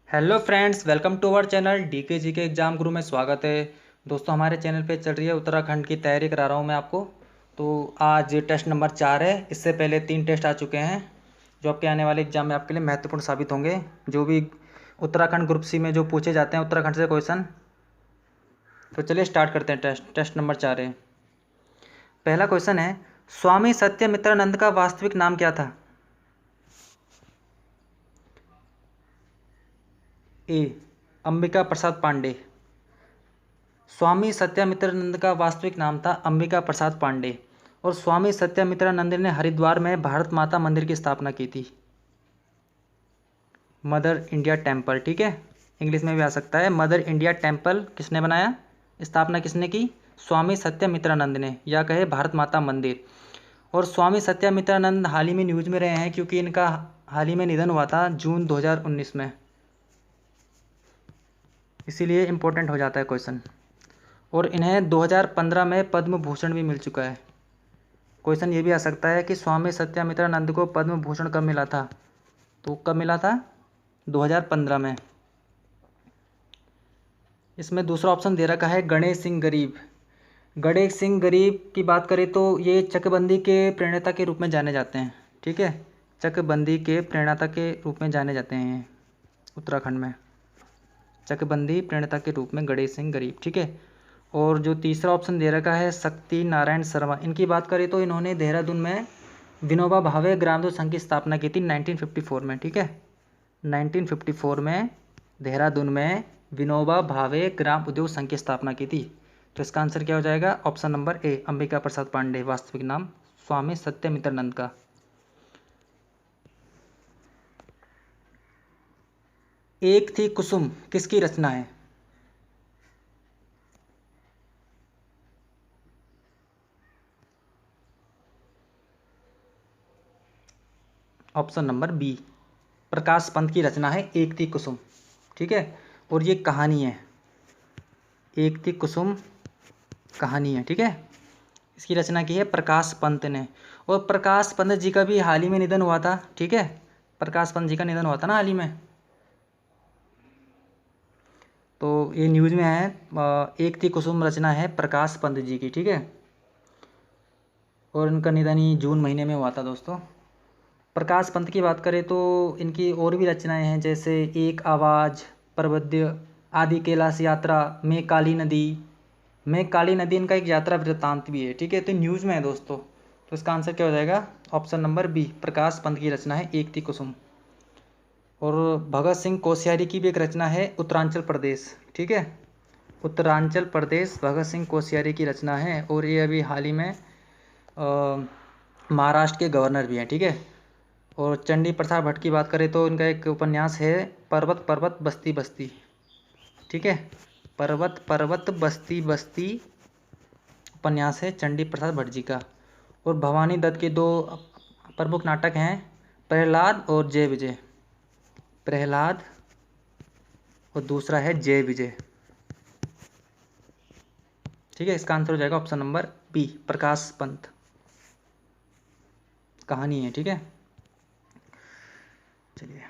Hello friends, welcome to our channel DK GK exam Guru में स्वागत है। दोस्तों, हमारे चैनल पे चल रही है उत्तराखंड की तैयारी करा रहा हूँ मैं आपको। तो आज टेस्ट नंबर 4 है। इससे पहले 3 टेस्ट आ चुके हैं जो आपके आने वाले एग्जाम में आपके लिए महत्वपूर्ण साबित होंगे। जो भी उत्तराखंड ग्रुप सी में जो पूछे जाते हैं उत्तराखंड से क्वेश्चन। तो चलिए स्टार्ट करते हैं। टेस्ट नंबर 4 है। पहला क्वेश्चन है, स्वामी सत्यमित्रानंद का वास्तविक नाम क्या था? ए, अंबिका प्रसाद पांडे। स्वामी सत्यमित्रानंद का वास्तविक नाम था अंबिका प्रसाद पांडे। और स्वामी सत्यमित्रानंद ने हरिद्वार में भारत माता मंदिर की स्थापना की थी। मदर इंडिया टेम्पल, ठीक है, इंग्लिश में भी आ सकता है। मदर इंडिया टेम्पल किसने बनाया, स्थापना किसने की? स्वामी सत्यमित्रानंद ने, या कहे भारत माता मंदिर। और स्वामी सत्यमित्रानंद हाल ही में न्यूज में रहे हैं क्योंकि इनका हाल ही में निधन हुआ था जून 2019 में, इसीलिए इम्पोर्टेंट हो जाता है क्वेश्चन। और इन्हें 2015 में पद्म भूषण भी मिल चुका है। क्वेश्चन ये भी आ सकता है कि स्वामी सत्यमित्रानंद को पद्म भूषण कब मिला था? तो कब मिला था? 2015 में। इसमें दूसरा ऑप्शन दे रखा है गणेश सिंह गरीब। गणेश सिंह गरीब की बात करें तो ये चकबंदी के प्रणेता के रूप में जाने जाते हैं, ठीक है। चकबंदी के प्रणेता के रूप में जाने जाते हैं उत्तराखंड में, चकबंदी प्रणेता के रूप में गणेश सिंह गरीब, ठीक है। और जो तीसरा ऑप्शन दे रखा है शक्ति नारायण शर्मा, इनकी बात करें तो इन्होंने देहरादून में विनोबा भावे ग्रामोद्योग संघ की स्थापना की थी 1954 में, ठीक है। 1954 में देहरादून में विनोबा भावे ग्राम उद्योग संघ की स्थापना की थी। तो इसका आंसर क्या हो जाएगा? Option number A, Ambika Prasad Pandey, वास्तविक नाम स्वामी सत्यमित्रानंद का। एक थी कुसुम किसकी रचना है? Option number B, Prakash Pant की रचना है एक थी कुसुम, ठीक है। और ये कहानी है, एक थी कुसुम कहानी है, ठीक है। इसकी रचना की है प्रकाश पंत ने। और प्रकाश पंत जी का भी हाल ही में निधन हुआ था, ठीक है। प्रकाश पंत जी का निधन हुआ था ना हाल ही में, तो ये न्यूज़ में है। एक थी कुसुम रचना है प्रकाश पंत जी की, ठीक है। और इनका निधन ही जून महीने में हुआ था दोस्तों। प्रकाश पंत की बात करें तो इनकी और भी रचनाएं हैं, जैसे एक आवाज़, प्रबद्य, आदि कैलाश यात्रा, मैं काली नदी। मैं काली नदी इनका एक यात्रा वृत्तांत भी है, ठीक है। तो न्यूज़ में है दोस्तों। तो इसका आंसर क्या हो जाएगा? Option number B, Prakash Pant की रचना है एक थी कुसुम। और भगत सिंह कोश्यारी की भी एक रचना है उत्तरांचल प्रदेश, ठीक है। उत्तरांचल प्रदेश भगत सिंह कोश्यारी की रचना है। और ये अभी हाल ही में महाराष्ट्र के गवर्नर भी हैं, ठीक है। और चंडी प्रसाद भट्ट की बात करें तो इनका एक उपन्यास है पर्वत पर्वत बस्ती बस्ती, ठीक है। पर्वत पर्वत बस्ती बस्ती उपन्यास है चंडी प्रसाद भट्ट जी का। और भवानी दत्त के 2 प्रमुख नाटक हैं, प्रहलाद और जय विजय। प्रहलाद और दूसरा है जय विजय, ठीक है। इसका आंसर हो जाएगा option number B, Prakash Pant कहानी है, ठीक है। चलिए,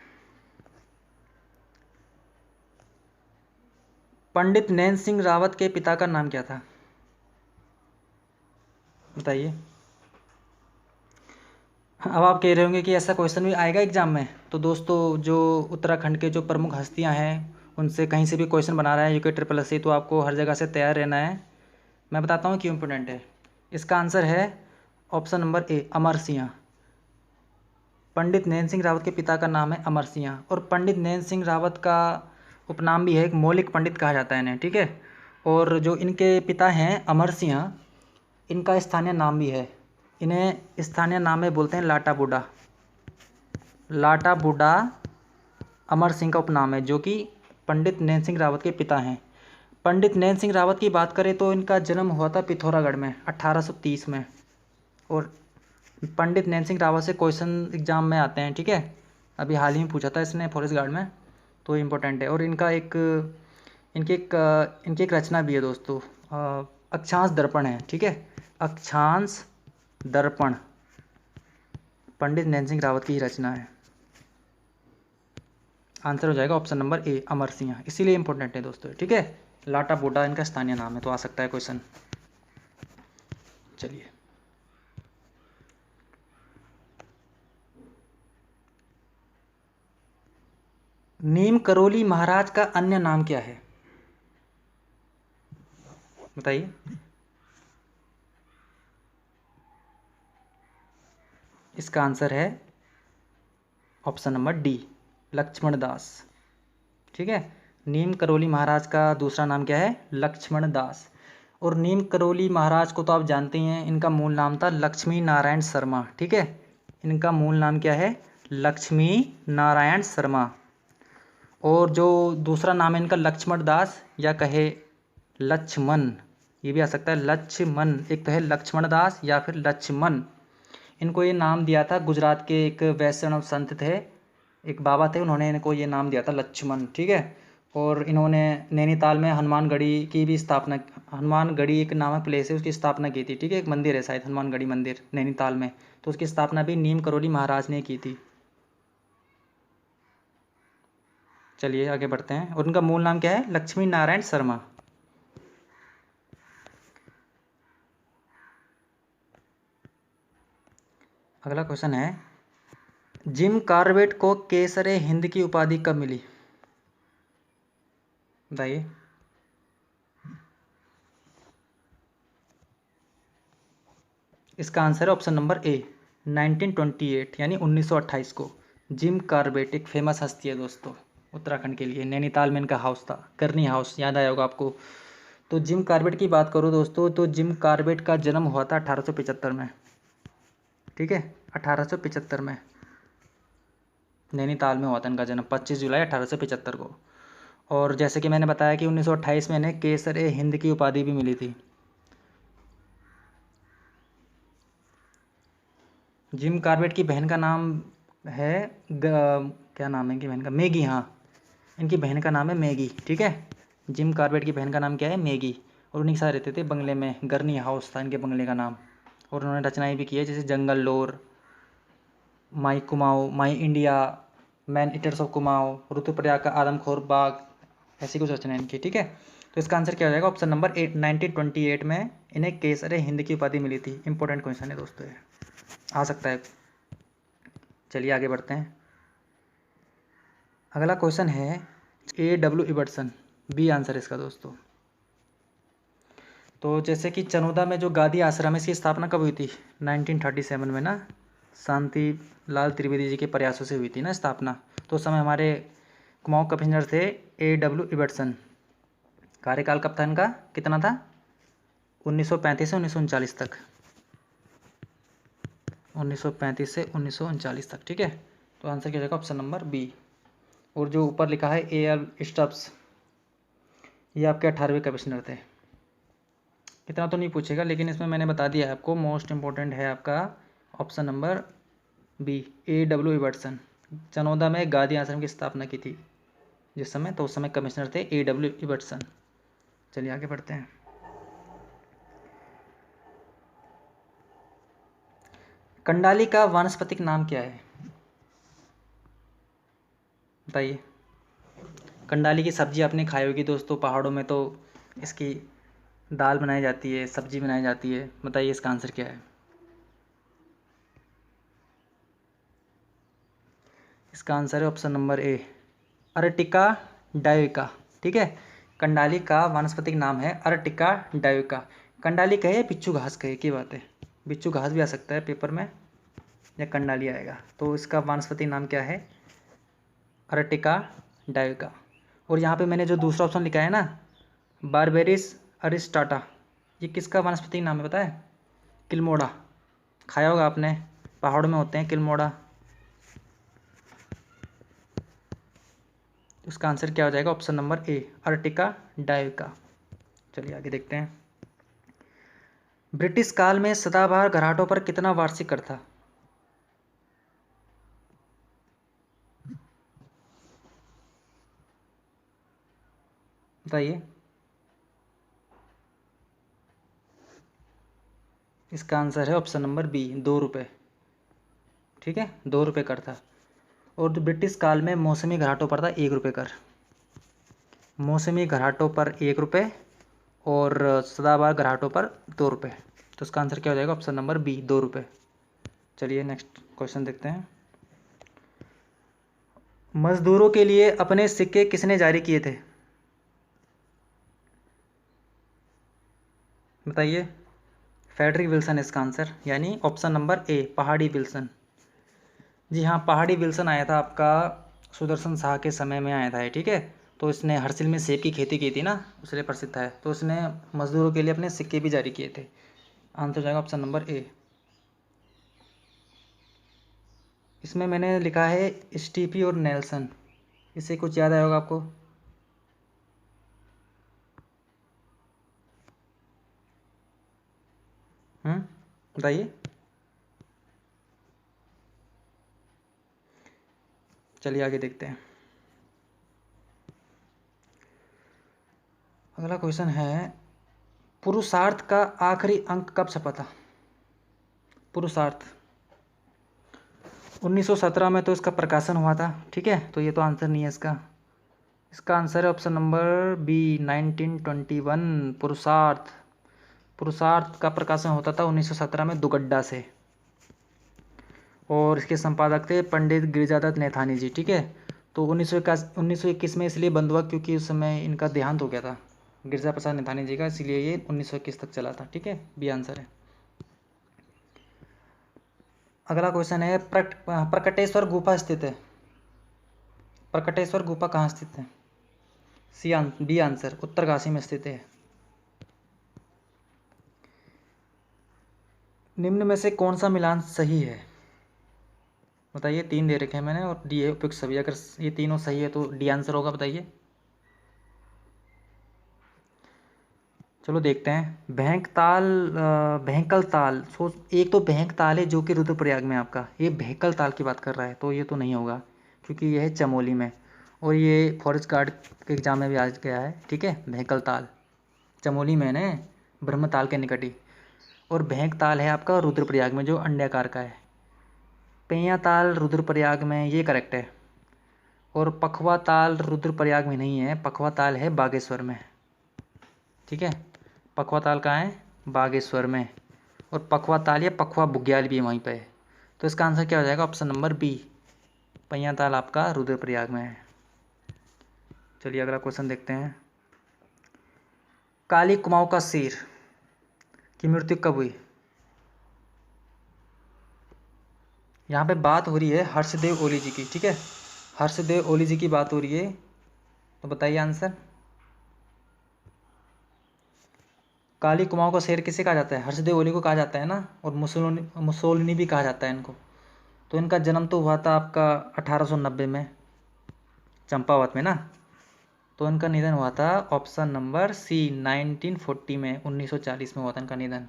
पंडित नैन सिंह रावत के पिता का नाम क्या था? बताइए। अब आप कह रहे होंगे कि ऐसा क्वेश्चन भी आएगा एग्जाम में। तो दोस्तों, जो उत्तराखंड के जो प्रमुख हस्तियां हैं उनसे कहीं से भी क्वेश्चन बना रहा है यूके ट्रिपल एस सी, तो आपको हर जगह से तैयार रहना है। मैं बताता हूँ क्यों इम्पोर्टेंट है। इसका आंसर है option number A, Amar Singh. पंडित नैन सिंह रावत के पिता का नाम है अमर सिंह। और पंडित नैन सिंह रावत का उपनाम भी है, एक मौलिक पंडित कहा जाता है इन्हें, ठीक है। और जो इनके पिता हैं अमर सिंह, इनका स्थानीय नाम भी है। इन्हें स्थानीय नाम में बोलते हैं लाटा बूढ़ा। लाटा बूढ़ा अमर सिंह का उपनाम है, जो कि पंडित नैन सिंह रावत के पिता हैं। पंडित नैन सिंह रावत की बात करें तो इनका जन्म हुआ था पिथौरागढ़ में 1830 में। और पंडित नैन सिंह रावत से क्वेश्चन एग्जाम में आते हैं, ठीक है। अभी हाल ही में पूछा था इसने फॉरेस्ट गार्ड में, तो इम्पोर्टेंट है। और इनकी एक रचना भी है दोस्तों, अक्षांश दर्पण है, ठीक है। अक्षांश दर्पण पंडित नैन सिंह रावत की ही रचना है। आंसर हो जाएगा option number A, Amar Singh. इसीलिए इंपॉर्टेंट है दोस्तों, ठीक है। लाटा बूटा इनका स्थानीय नाम है, तो आ सकता है क्वेश्चन। चलिए, नीम करोली महाराज का अन्य नाम क्या है, बताइए। इसका आंसर है option number D, Laxman Das, ठीक है। नीम करोली महाराज का दूसरा नाम क्या है, लक्ष्मण दास। और नीम करोली महाराज को तो आप जानते ही हैं, इनका मूल नाम था लक्ष्मी नारायण शर्मा, ठीक है। इनका मूल नाम क्या है, लक्ष्मी नारायण शर्मा। और जो दूसरा नाम है इनका लक्ष्मण दास, या कहे लक्ष्मण, ये भी आ सकता है लक्ष्मण। एक तो है लक्ष्मण दास या फिर लक्ष्मण। इनको ये नाम दिया था गुजरात के एक वैष्णव संत थे, एक बाबा थे, उन्होंने इनको ये नाम दिया था लक्ष्मण, ठीक है। और इन्होंने नैनीताल में हनुमानगढ़ी की भी स्थापना, हनुमानगढ़ी एक नामक प्लेस है, उसकी स्थापना की थी, ठीक है। एक मंदिर है शायद हनुमानगढ़ी मंदिर नैनीताल में, तो उसकी स्थापना भी नीम करोली महाराज ने की थी। चलिए आगे बढ़ते हैं। और उनका मूल नाम क्या है, लक्ष्मी नारायण शर्मा। अगला क्वेश्चन है, जिम कॉर्बेट को केसर हिंद की उपाधि कब मिली, बताइए। इसका आंसर है ऑप्शन नंबर ए, 1928 यानी 1928 को। जिम कॉर्बेट एक फेमस हस्ती है दोस्तों उत्तराखंड के लिए, नैनीताल में इनका हाउस था, करनी हाउस, याद आया होगा आपको। तो जिम कॉर्बेट की बात करूँ दोस्तों, तो जिम कॉर्बेट का जन्म हुआ था 1875 में, ठीक है। 1875 में नैनीताल में हुआ था इनका जन्म, 25 जुलाई 1875 को। और जैसे कि मैंने बताया कि 1928 में इन्हें केसर हिंद की उपाधि भी मिली थी। जिम कॉर्बेट की बहन का नाम है क्या नाम है इनकी बहन का, मैगी, हाँ। इनकी बहन का नाम है मैगी, ठीक है। जिम कॉर्बेट की बहन का नाम क्या है, मैगी। और उन्हीं के साथ रहते थे बंगले में, गरनी हाउस था इनके बंगले का नाम। और उन्होंने रचनाएं भी की है, जैसे jungle lore, my Kumaon, my India, man eaters of Kumaon, Rudraprayag का आदमखोर बाग, ऐसी कुछ रचनाएं इनकी, ठीक है। तो इसका आंसर क्या हो जाएगा, ऑप्शन नंबर 1928 में इन्हें केसर हिंद की उपाधि मिली थी। इंपॉर्टेंट क्वेश्चन है दोस्तों, ये आ सकता है। चलिए आगे बढ़ते हैं। अगला क्वेश्चन है, A.W. इबर्सन, बी आंसर इसका दोस्तों। तो जैसे कि चनौदा में जो गांधी आश्रम है, इसकी स्थापना कब हुई थी, 1937 में ना, शांति लाल त्रिवेदी जी के प्रयासों से हुई थी ना स्थापना। तो उस समय हमारे कुमाऊँ कमिश्नर थे A.W. इबर्सन। कार्यकाल कब था इनका, कितना था, 1935 से 1939 तक, 1935 से 1939 तक, ठीक है। तो आंसर क्या जाएगा, ऑप्शन नंबर बी। और जो ऊपर लिखा है A.L. स्टब्स, ये आपके 18वें कमिश्नर थे। इतना तो नहीं पूछेगा, लेकिन इसमें मैंने बता दिया है आपको, मोस्ट इम्पोर्टेंट है आपका ऑप्शन नंबर बी, A.W. इबर्सन। चनौदा में गांधी आश्रम की स्थापना की थी जिस समय, तो उस समय कमिश्नर थे A.W. इबर्सन। चलिए आगे बढ़ते हैं। कंडाली का वानस्पतिक नाम क्या है, बताइए। कंडाली की सब्जी आपने खाई होगी दोस्तों, पहाड़ों में तो इसकी दाल बनाई जाती है, सब्जी बनाई जाती है, बताइए इसका आंसर क्या है। इसका आंसर है ऑप्शन नंबर ए, अर्टिका डायोइका, ठीक है। कंडाली का वानस्पतिक नाम है अर्टिका डायोइका। कंडाली कहे या बिच्छू घास कहे, की बात है, बिच्छू घास भी आ सकता है पेपर में, या कंडाली आएगा। तो इसका वानस्पतिक नाम क्या है, अर्टिका डायोइका। और यहाँ पे मैंने जो दूसरा ऑप्शन लिखा है ना, बारबेरिस अरिस्टाटा, ये किसका वानस्पतिक नाम है पता है, किल्मोड़ा। खाया होगा आपने, पहाड़ों में होते हैं किल्मोड़ा। इसका आंसर क्या हो जाएगा, ऑप्शन नंबर ए, अर्टिका डायोइका। चलिए आगे देखते हैं। ब्रिटिश काल में सदाबहार घराटों पर कितना वार्षिक कर था, बताइए। इसका आंसर है ऑप्शन नंबर बी, 2 रुपये, ठीक है, 2 रुपये कर था। और जो ब्रिटिश काल में मौसमी घराटों पर था 1 रुपये कर। मौसमी घराटों पर 1 रुपये और सदाबहार घराटों पर 2 रुपये। तो इसका आंसर क्या हो जाएगा? ऑप्शन नंबर बी, 2 रुपये। चलिए नेक्स्ट क्वेश्चन देखते हैं। मजदूरों के लिए अपने सिक्के किसने जारी किए थे? बताइए। फ्रेडरिक विल्सन इसका आंसर, यानी ऑप्शन नंबर ए, पहाड़ी विल्सन। जी हाँ, पहाड़ी विल्सन आया था आपका सुदर्शन शाह के समय में आया था ये, ठीक है। तो इसने हरसिल में सेब की खेती की थी ना, इसलिए प्रसिद्ध है। तो इसने मजदूरों के लिए अपने सिक्के भी जारी किए थे। आंसर हो जाएगा ऑप्शन नंबर ए। इसमें मैंने लिखा है स्टीफी और नेल्सन, इससे कुछ याद आया होगा आपको? बताइए। चलिए आगे देखते हैं। अगला क्वेश्चन है, पुरुषार्थ का आखिरी अंक कब छपा था? पुरुषार्थ 1917 में तो इसका प्रकाशन हुआ था, ठीक है। तो ये तो आंसर नहीं है इसका। इसका आंसर है ऑप्शन नंबर बी, 1921। पुरुषार्थ, पुरुषार्थ का प्रकाशन होता था 1917 में दुगड्डा से, और इसके संपादक थे पंडित गिरिजादत्त नैथानी जी, ठीक है। तो 1921 में इसलिए बंद हुआ क्योंकि उस समय इनका देहांत हो गया था, गिरिजा प्रसाद नैथानी जी का, इसलिए ये 1921 तक चला था, ठीक है। बी आंसर है। अगला क्वेश्चन है, प्रकटेश्वर गुफा स्थित है। प्रकटेश्वर गुफा कहाँ स्थित है? बी आंसर, उत्तरकाशी में स्थित है। निम्न में से कौन सा मिलान सही है? बताइए। 3 दे रखे हैं मैंने और डी है उपयुक्त सभी। अगर ये तीनों सही है तो डी आंसर होगा। बताइए। चलो देखते हैं। भेंकल ताल, सोच, एक तो भेंक ताल है जो कि रुद्रप्रयाग में आपका, ये भेंकल ताल की बात कर रहा है, तो ये तो नहीं होगा क्योंकि ये है चमोली में, और ये फॉरेस्ट गार्ड के एग्जाम में भी आ गया है, ठीक है। भेंकल ताल चमोली में है, ब्रह्मताल के निकट ही। और भेंक ताल है आपका रुद्रप्रयाग में, जो अंडाकार का है। पैया ताल रुद्रप्रयाग में, ये करेक्ट है। और पखवा ताल रुद्रप्रयाग में नहीं है, पखवा ताल है बागेश्वर में, ठीक है। पखवा ताल कहाँ है? बागेश्वर में। और पखवा ताल या पखवा बुग्याल भी वहीं पे है। तो इसका आंसर क्या हो जाएगा? ऑप्शन नंबर बी, पैया ताल आपका रुद्रप्रयाग में है। चलिए अगला क्वेश्चन देखते हैं। काली कुमाऊं का शेर की मृत्यु कब हुई? यहाँ पे बात हो रही है हर्षदेव ओली जी की, ठीक है। हर्षदेव ओली जी की बात हो रही है, तो बताइए आंसर। काली कुमाऊं का शेर किसे कहा जाता है? हर्षदेव ओली को कहा जाता है ना, और मुसोलिनी भी कहा जाता है इनको। तो इनका जन्म तो हुआ था आपका 1890 में, चंपावत में ना। तो इनका निधन हुआ था ऑप्शन नंबर सी, 1940 में, 1940 में हुआ था इनका निधन।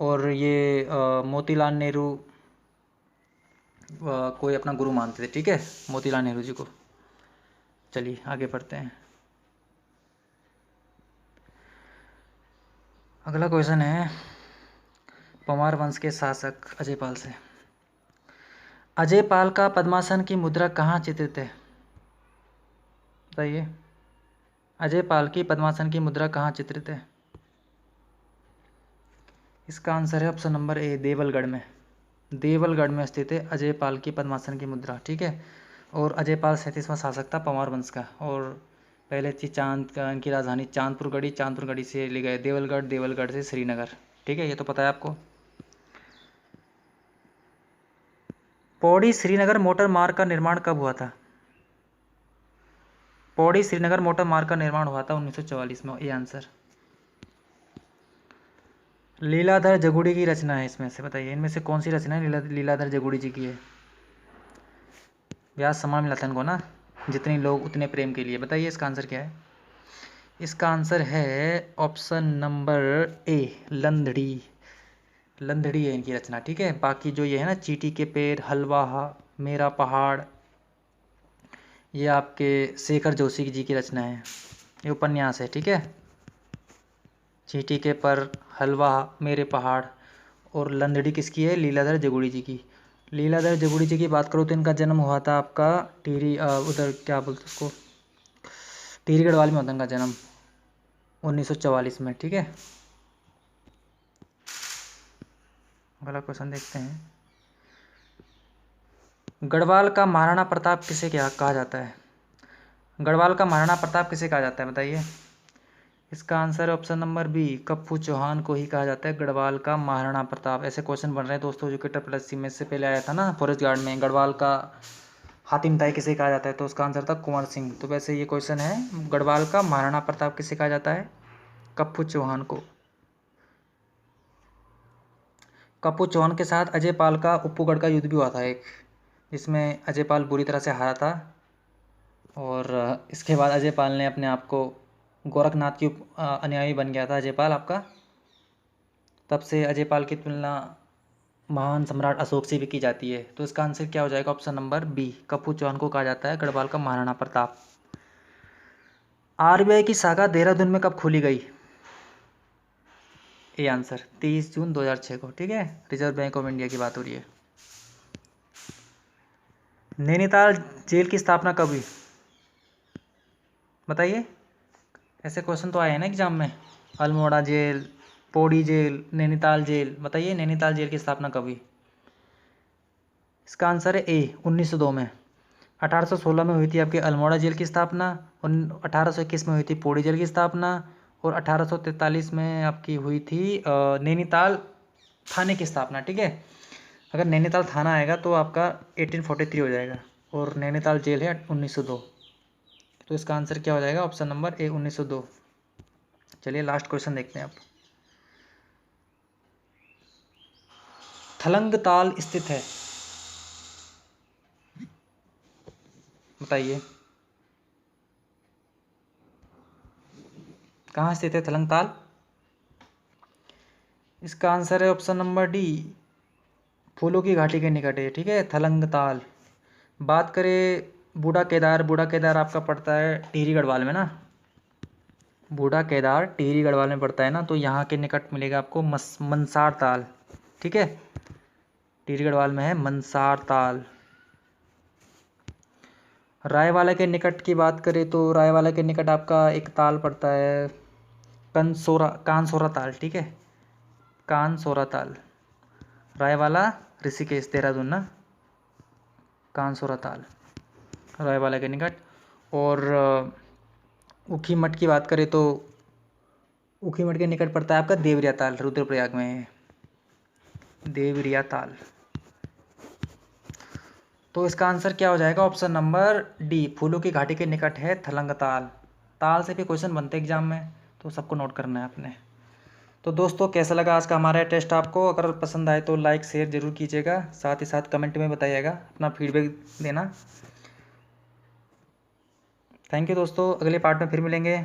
और ये मोतीलाल नेहरू कोई अपना गुरु मानते थे, ठीक है, मोतीलाल नेहरू जी को। चलिए आगे बढ़ते हैं। अगला क्वेश्चन है परमार वंश के शासक अजयपाल से। अजयपाल का पद्मासन की मुद्रा कहाँ चित्रित है? बताइए। अजयपाल की पद्मासन की मुद्रा कहाँ चित्रित है? इसका आंसर है ऑप्शन नंबर ए, देवलगढ़ में। देवलगढ़ में स्थित है अजयपाल की पद्मासन की मुद्रा, ठीक है। और अजयपाल 37वां शासक था परमार वंश का, और पहले थी इनकी राजधानी चांदपुर गढ़ी से ले गए देवलगढ़, देवलगढ़ से श्रीनगर, ठीक है। ये तो पता है आपको। पौड़ी श्रीनगर मोटर मार्ग का निर्माण कब हुआ था? पौड़ी श्रीनगर मोटर मार्ग का निर्माण हुआ था 1944 में, ये आंसर। लीलाधर जगुड़ी की रचना है इसमें से, बताइए इनमें से कौन सी रचना है लीलाधर जगुड़ी जी की है? व्यास समान मिला था इनको ना, जितने लोग उतने प्रेम के लिए। बताइए इसका आंसर क्या है? इसका आंसर है ऑप्शन नंबर ए, लंधड़ी। लंधड़ी है इनकी रचना, ठीक है। बाकी जो ये है ना, चींटी के पेड़, हलवा, मेरा पहाड़, ये आपके शेखर जोशी जी की रचना है, ये उपन्यास है, ठीक है। चींटी के पर, हलवा, मेरे पहाड़, और लंधड़ी किसकी है? लीलाधर जगुड़ी जी की। लीलाधर जगुड़ी जी की बात करूँ तो इनका जन्म हुआ था आपका टिहरी उधर क्या बोलते उसको, टिहरी गढ़वाल में होता इनका जन्म 1944 में। ठीक है, अगला क्वेश्चन देखते हैं। गढ़वाल का महाराणा प्रताप किसे क्या कहा जाता है? गढ़वाल का महाराणा प्रताप किसे कहा जाता है बताइए। इसका आंसर है option number B, Kappu Chauhan को ही कहा जाता है गढ़वाल का महाराणा प्रताप। ऐसे क्वेश्चन बन रहे हैं दोस्तों जो कि ट्रिपल में से पहले आया था ना फॉरेस्ट गार्ड में, गढ़वाल का हातिम ताई किसे कहा जाता है, तो उसका आंसर था कुंवर सिंह। तो वैसे ये क्वेश्चन है, गढ़वाल का महाराणा प्रताप किसे कहा जाता है? कप्पू चौहान को। कप्पू चौहान के साथ अजय पाल का उप्पूगढ़ का युद्ध भी हुआ था एक, जिसमें अजय पाल बुरी तरह से हारा था, और इसके बाद अजय पाल ने अपने आप को गोरखनाथ की अनुयायी बन गया था अजय पाल आपका। तब से अजय पाल की तुलना महान सम्राट अशोक से भी की जाती है। तो इसका आंसर क्या हो जाएगा? Option number B, Kappu Chauhan को कहा जाता है गढ़वाल का महाराणा प्रताप। आरबीआई की शाखा देहरादून में कब खोली गई? ये आंसर 30 जून 2006 को। ठीक है, रिजर्व बैंक ऑफ इंडिया की बात हो रही है। नैनीताल जेल की स्थापना कब हुई बताइए। ऐसे क्वेश्चन तो आए हैं ना एग्जाम में, Almora jail, Pauri jail, Nainital jail. बताइए नैनीताल जेल की स्थापना कब हुई? इसका आंसर है ए, 1902 में। 1816 में हुई थी आपकी अल्मोड़ा जेल की स्थापना, 1821 में हुई थी पौड़ी जेल की स्थापना, और 1843 में आपकी हुई थी नैनीताल थाने की स्थापना। ठीक है, अगर नैनीताल थाना आएगा तो आपका 1843 हो जाएगा, और नैनीताल जेल है 1902। तो इसका आंसर क्या हो जाएगा? Option number A, 1902। चलिए लास्ट क्वेश्चन देखते हैं अब। थलंग ताल स्थित है बताइए, कहाँ स्थित है थलंग ताल? इसका आंसर है ऑप्शन नंबर डी, फूलों की घाटी के निकट है। ठीक है, थलंग ताल। बात करें बूढ़ा केदार, बूढ़ा केदार आपका पड़ता है टिहरी गढ़वाल में ना, बूढ़ा केदार टिहरी गढ़वाल में पड़ता है ना, तो यहाँ के निकट मिलेगा आपको मनसार ताल। ठीक है, टिहरी गढ़वाल में है मनसार ताल। रायवाला के निकट की बात करें तो रायवाला के निकट आपका एक ताल पड़ता है कानसोरा ताल। ठीक है, कानसोरा ताल, रायवाला ऋषिकेश देहरादून ना, कानसोरा ताल रायवाला के निकट। और ऊखी मठ की बात करें तो ऊखी मठ के निकट पड़ता है आपका देवरिया ताल, रुद्रप्रयाग में है देवरिया ताल। तो इसका आंसर क्या हो जाएगा? ऑप्शन नंबर डी, फूलों की घाटी के निकट है थलंग ताल। ताल से भी क्वेश्चन बनते हैं एग्जाम में, तो सबको नोट करना है आपने। तो दोस्तों कैसा लगा आज का हमारा टेस्ट आपको? अगर पसंद आए तो लाइक शेयर जरूर कीजिएगा, साथ ही साथ कमेंट में बताइएगा, अपना फीडबैक देना। थैंक यू दोस्तों, अगले पार्ट में फिर मिलेंगे।